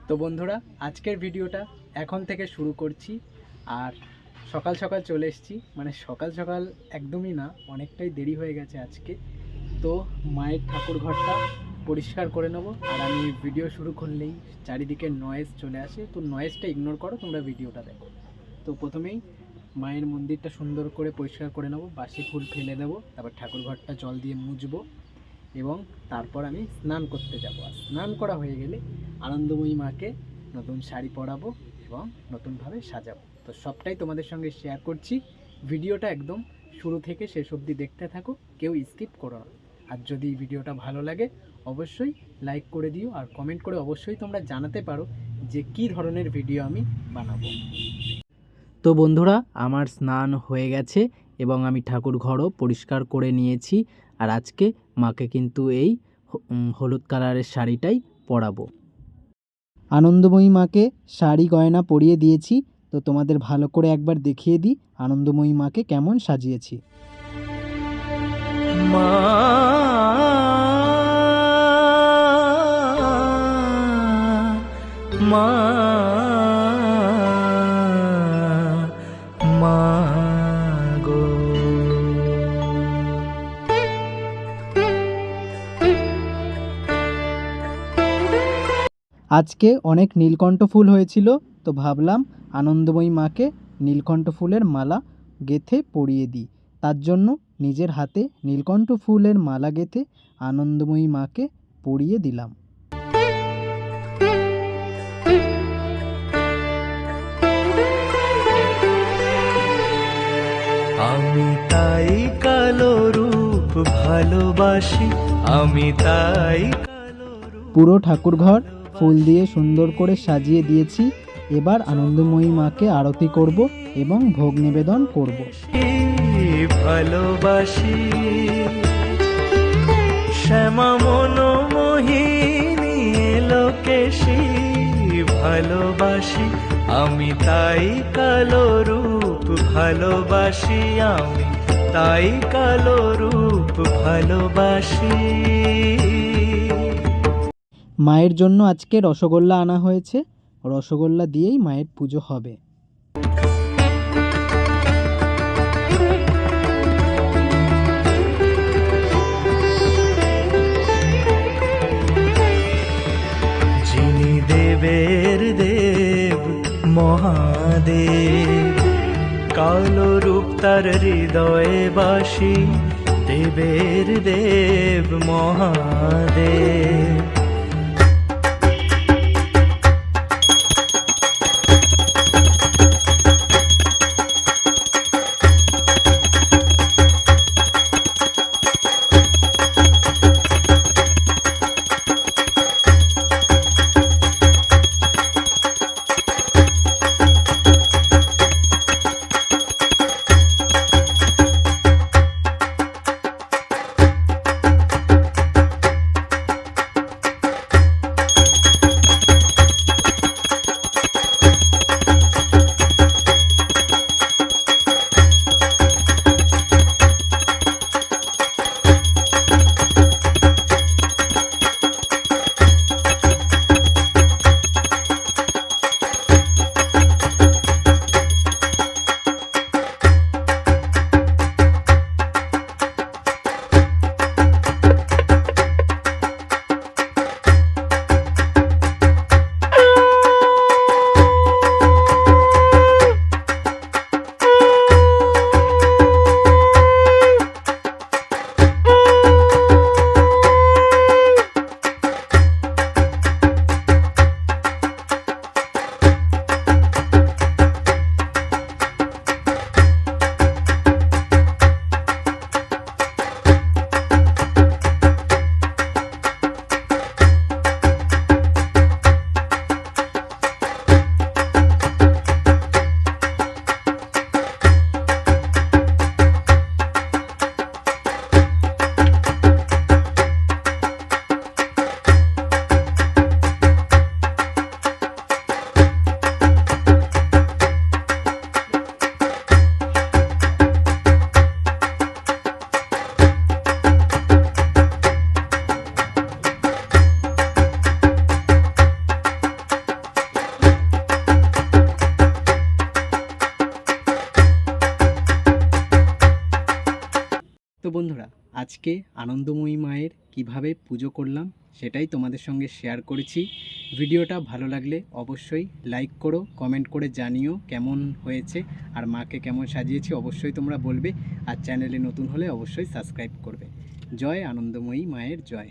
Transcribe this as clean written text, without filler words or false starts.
তো বন্ধুরা, আজকের ভিডিওটা এখন থেকে শুরু করছি। আর সকাল সকাল চলে এসেছি, মানে সকাল সকাল একদমই না, অনেকটাই দেরি হয়ে গেছে আজকে। তো মায়ের ঠাকুর ঘরটা পরিষ্কার করে নেবো। আর আমি ভিডিও শুরু করলেই চারিদিকে নয়েজ চলে আসে, তো নয়েজটা ইগনোর করো, তোমরা ভিডিওটা দেখো। তো প্রথমেই মায়ের মন্দিরটা সুন্দর করে পরিষ্কার করে নেবো, বাসি ফুল ফেলে দেবো, তারপর ঠাকুর ঘরটা জল দিয়ে মুছবো এবং তারপর আমি স্নান করতে যাব। আর স্নান করা হয়ে গেলে আনন্দময়ী মাকে নতুন শাড়ি পরাবো এবং নতুনভাবে সাজাবো। তো সবটাই তোমাদের সঙ্গে শেয়ার করছি। ভিডিওটা একদম শুরু থেকে শেষ অবধি দেখতে থাকো, কেউ স্কিপ করো না। আর যদি ভিডিওটা ভালো লাগে অবশ্যই লাইক করে দিও, আর কমেন্ট করে অবশ্যই তোমরা জানাতে পারো যে কী ধরনের ভিডিও আমি বানাবো। তো বন্ধুরা, আমার স্নান হয়ে গেছে এবং আমি ঠাকুর ঘরও পরিষ্কার করে নিয়েছি। আর আজকে মাকে কিন্তু এই হলুদ কালারের শাড়িটাই পরাবো। আনন্দময়ী মাকে শাড়ি গয়না পরিয়ে দিয়েছি। তো তোমাদের ভালো করে একবার দেখিয়ে দিই আনন্দময়ী মাকে কেমন সাজিয়েছি। মা মা মা গো, আজকে অনেক নীলকণ্ঠ ফুল হয়েছিল, তো ভাবলাম আনন্দময়ী মাকে নীলকণ্ঠ ফুলের মালা গেঁথে পরিয়ে দিই। তার জন্য নিজের হাতে নীলকণ্ঠ ফুলের মালা গেঁথে আনন্দময়ী মাকে পরিয়ে দিলাম। আমি তাই কালো রূপ ভালোবাসি, আমি তাই পুরো ঠাকুরঘর ফুল দিয়ে সুন্দর করে সাজিয়ে দিয়েছি। এবার আনন্দময়ী মাকে আরতি করব এবং ভোগ নিবেদন করব। ভালোবাসি শ্যামা মনোমোহিনী লোকেশী ভালোবাসি, আমি তাই কালো রূপ ভালোবাসি, আমি তাই কালো রূপ ভালোবাসি। মায়ের জন্য আজকে রসগোল্লা আনা হয়েছে, রসগোল্লা দিয়েই মায়ের পুজো হবে। যিনি দেবের দেব মহাদেব, কালো রূপ তার হৃদয়ে বাসী, দেবের দেব মহাদেব। বন্ধুরা, আজকে আনন্দময়ী মায়ের কিভাবে পুজো করলাম সেটাই তোমাদের সঙ্গে শেয়ার করেছি। ভিডিওটা ভালো লাগলে অবশ্যই লাইক করো, কমেন্ট করে জানিও কেমন হয়েছে, আর মাকে কেমন সাজিয়েছি অবশ্যই তোমরা বলবে। আর চ্যানেলে নতুন হলে অবশ্যই সাবস্ক্রাইব করবে। জয় আনন্দময়ী মায়ের জয়।